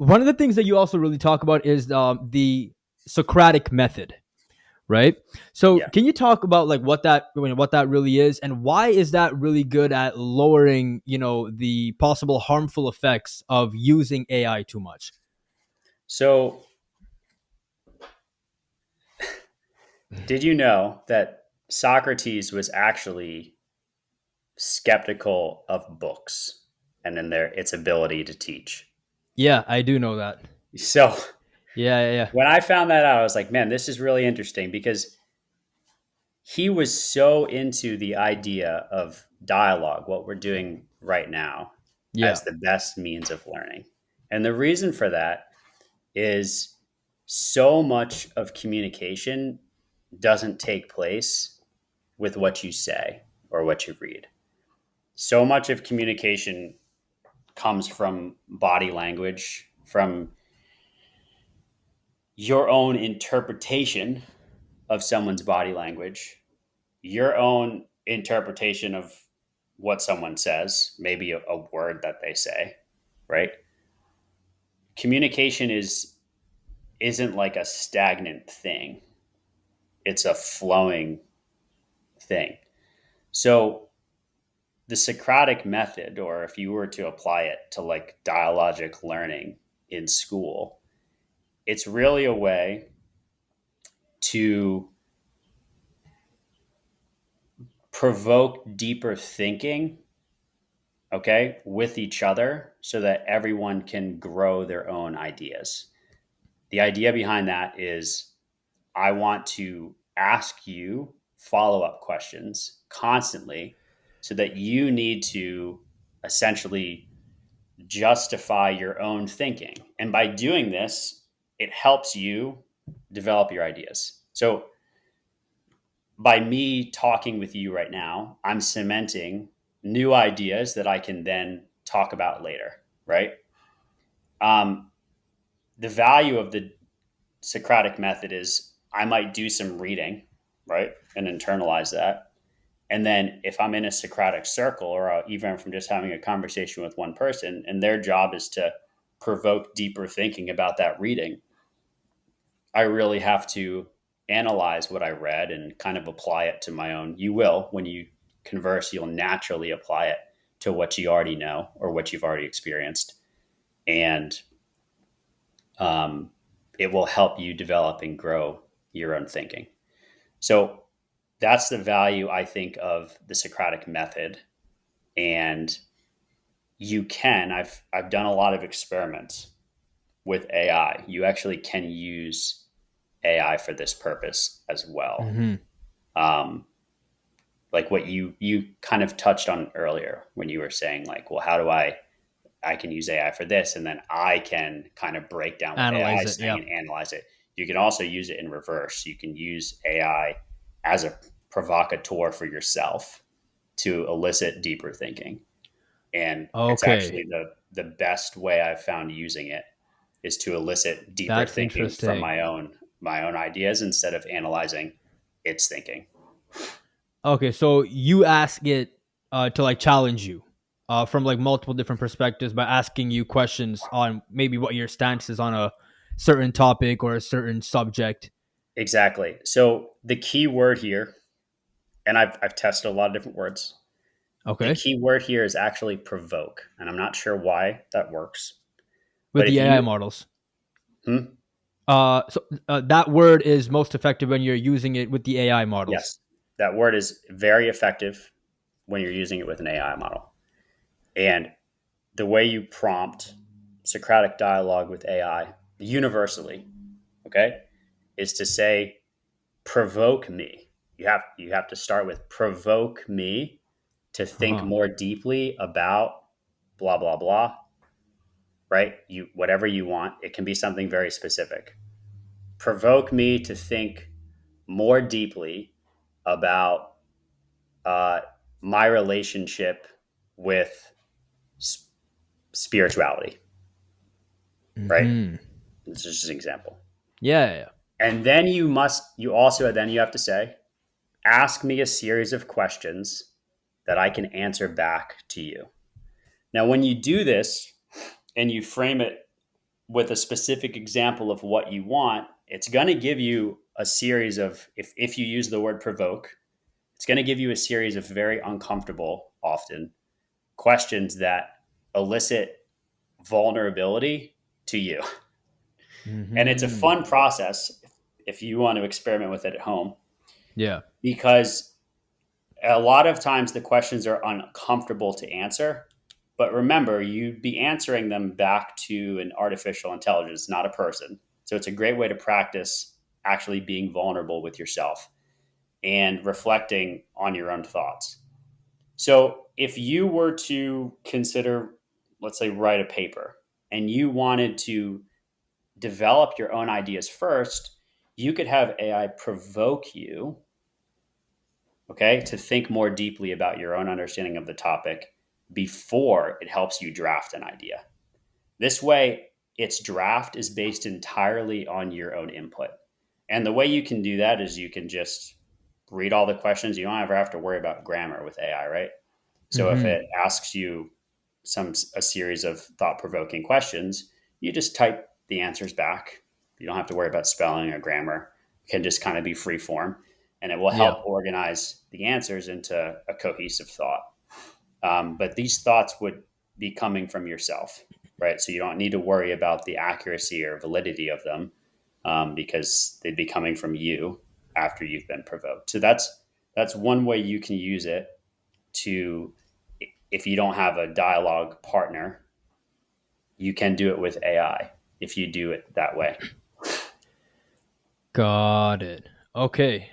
one of the things that you also really talk about is the Socratic method, right? So Yeah. can you talk about like what that really is, and why is that really good at lowering, the possible harmful effects of using AI too much? So, did you know that Socrates was actually skeptical of books and in their its ability to teach? Yeah, I do know that. So, Yeah, yeah, yeah. when I found that out, I was like, man, this is really interesting because he was so into the idea of dialogue, what we're doing right now, Yeah. as the best means of learning. And the reason for that is so much of communication doesn't take place with what you say or what you read. So much of communication comes from body language, from your own interpretation of someone's body language, your own interpretation of what someone says, maybe a word that they say, right? Communication isn't like a stagnant thing. It's a flowing thing. So the Socratic method, or if you were to apply it to like dialogic learning in school, it's really a way to provoke deeper thinking, okay, with each other so that everyone can grow their own ideas. The idea behind that is I want to ask you follow up questions constantly so that you need to essentially justify your own thinking. And by doing this, it helps you develop your ideas. So by me talking with you right now, I'm cementing new ideas that I can then talk about later, right? Um, the value of the Socratic method is I might do some reading, right, and internalize that. And then if I'm in a Socratic circle, or even if I'm just having a conversation with one person, and their job is to provoke deeper thinking about that reading, I really have to analyze what I read and kind of apply it to my own. You will, when you converse, you'll naturally apply it to what you already know or what you've already experienced. And um, it will help you develop and grow your own thinking. So that's the value, I think, of the Socratic method. And I've done a lot of experiments with AI. You actually can use AI for this purpose as well. Hmm. Um, like what you kind of touched on earlier when you were saying like, well, how do I can use AI for this, and then I can kind of break down what AI Analyze is it. saying Yeah. and analyze it. You can also use it in reverse. You can use AI as a provocateur for yourself to elicit deeper thinking. And it's Okay. actually the best way I've found using it is to elicit deeper That's thinking from interesting. my own ideas instead of analyzing its thinking. Okay, so you ask it to like challenge you from like multiple different perspectives by asking you questions on maybe what your stance is on a certain topic or a certain subject. Exactly. So the key word here, and I've tested a lot of different words. The Okay, key word here is actually provoke, and I'm not sure why that works. with But the if AI you, models. hmm? That word is most effective when you're using it with the AI models. Yes, that word is very effective when you're using it with an AI model. And the way you prompt Socratic dialogue with AI universally, okay, is to say, provoke me. You have to start with provoke me to Uh think huh. more deeply about blah blah blah, right? You whatever you want. It can be something very specific. Provoke me to think more deeply about uh, my relationship with s- spirituality, right? Hmm. This is just an example. Yeah, yeah, yeah. And then you have to say, ask me a series of questions that I can answer back to you. Now, when you do this and you frame it with a specific example of what you want, it's going to give you a series of, if you use the word provoke, it's going to give you a series of very uncomfortable, often, questions that elicit vulnerability to you. And it's a Mm-hmm. fun process if you want to experiment with it at home, Yeah. because a lot of times the questions are uncomfortable to answer. But remember, you'd be answering them back to an artificial intelligence, not a person. So it's a great way to practice actually being vulnerable with yourself and reflecting on your own thoughts. So if you were to consider, let's say, write a paper and you wanted to develop your own ideas first, you could have AI provoke you, okay, to think more deeply about your own understanding of the topic before it helps you draft an idea. This way, its draft is based entirely on your own input. And the way you can do that is you can just read all the questions. You don't ever have to worry about grammar with AI, right? So if Mm-hmm. it asks you a series of thought provoking questions, you just type the answers back. You don't have to worry about spelling or grammar. It can just kind of be free form, and it will Yeah. help organize the answers into a cohesive thought. But these thoughts would be coming from yourself, right? So you don't need to worry about the accuracy or validity of them, because they'd be coming from you after you've been provoked. So that's one way you can use it to, if you don't have a dialogue partner, you can do it with AI if you do it that way. Got it. Okay.